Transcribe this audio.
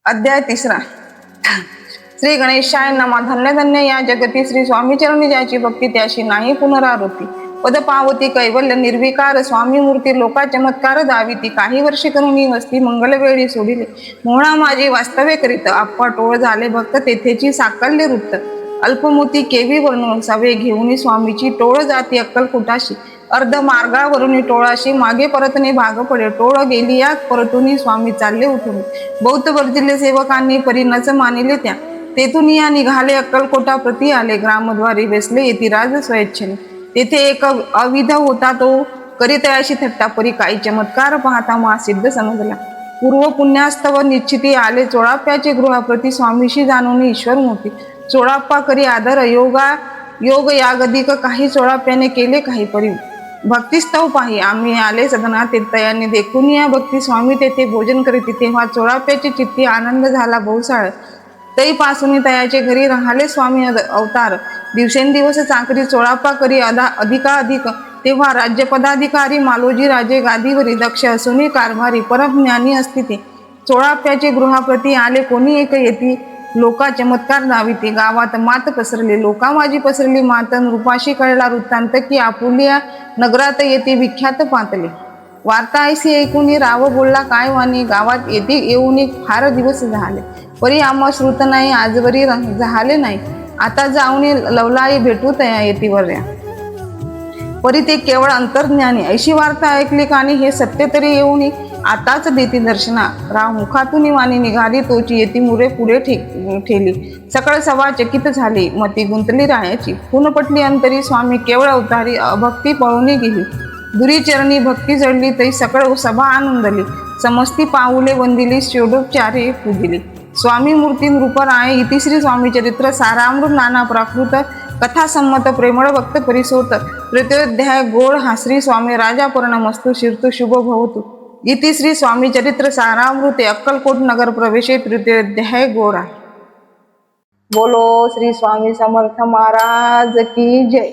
अध्याय 3. श्री गणेशाय नमः. धन्य धन्य या जगती श्री स्वामी चरणी ज्याची भक्ती त्याशी नाही पुनरावृत्ती. पद पावती कैवल्य निर्विकार स्वामी मूर्ती लोका चमत्कार दाविती. काही वर्षे करून वस्ती मंगलवेळी सोडिले मोहळा माझी वास्तव्य करीत. आप्पा टोळ झाले भक्त तेथेची साकल्य वृत्त. अल्पमोती केवी वर्णून सवे घेऊन स्वामीची टोळ जाती अक्कलकोटाशी. अर्ध मार्गावरून टोळाशी मागे परतणे भाग पडे. टोळ गेली या परतून स्वामी चालले उठून. बौद्ध वर्जिले सेवकांनी परी नच मानिले त्या. तेथून या निघाले अक्कलकोटा प्रती आले. ग्रामद्वारी बेसले येती राज स्वयच्छेने. तेथे एक अविध होता तो करीतयाशी थट्टा. परी काही चमत्कार पाहता मा सिद्ध समजला. पूर्व पुण्यास्तव निश्चिती आले चोळाप्याचे गृहाप्रती. स्वामीशी जाणून ईश्वर मोठी. चोळाप्पा करी आदर योग यागदिक काही चोळाप्याने केले काही परी. भक्तिस्तव पाही आम्ही आले सदना तीर्थयाने देखून या भक्ती. स्वामी तेथे भोजन करीत तेव्हा चोळाप्याची चित्ती आनंद झाला बहुसाळ. तैपासून तयाचे घरी राहिले स्वामी अवतार. दिवसेंदिवस चाकरी चोळाप्पा करी अधिकाधिक. तेव्हा राज्यपदाधिकारी मालोजी राजे गादीवरी. दक्ष असून कारभारी परम ज्ञानी असती. चोळाप्याचे गृहाप्रती आले कोणी एक येती. लोका चमत्कार दाविती. गावात मात पसरली लोका माझी पसरली मात. रूपाशी कळला वृत्तांत की आपुलिया नगरात येते विख्यात पातले. वार्ता ऐसी ऐकून राव बोलला काय वाणी. गावात येते येऊन फार दिवस झाले. परी आम्हा श्रुत नाही आजवरी झाले नाही. आता जाऊन लवलाई भेटू तया येतीवर्या. परी ते केवळ अंतर्ज्ञानी. ऐशी वार्ता ऐकली कानी हे सत्य तरी येऊन आताच देती दर्शना. राव मुखातून वाणी निघाली तोची येती मुरे पुढे ठेली. सकळ सभा चकित झाली मती गुंतली रायाची. खून पटली अंतरी स्वामी केवळ अवतारी. अभक्ती पळून गेली दुरी चरणी भक्ती जडली. तै सकळ सभा आनंदली. समस्ती पाऊले वंदिली षोडोपचारे पूजिली. स्वामी मूर्ती नृपराय इतिश्री स्वामी चरित्र सारामृत नाना प्राकृत. कथा संमत प्रेमळ भक्त परिसोत. तृतीयोध्याय गोड हासरी स्वामी राजा पर्णमस्तु शिरतु शुभ भवतु. इति श्री स्वामी चरित्र सारामृते अक्कलकोट नगर प्रवेशे तृतीयोध्याय गोडा. बोलो श्री स्वामी समर्थ महाराज की जय.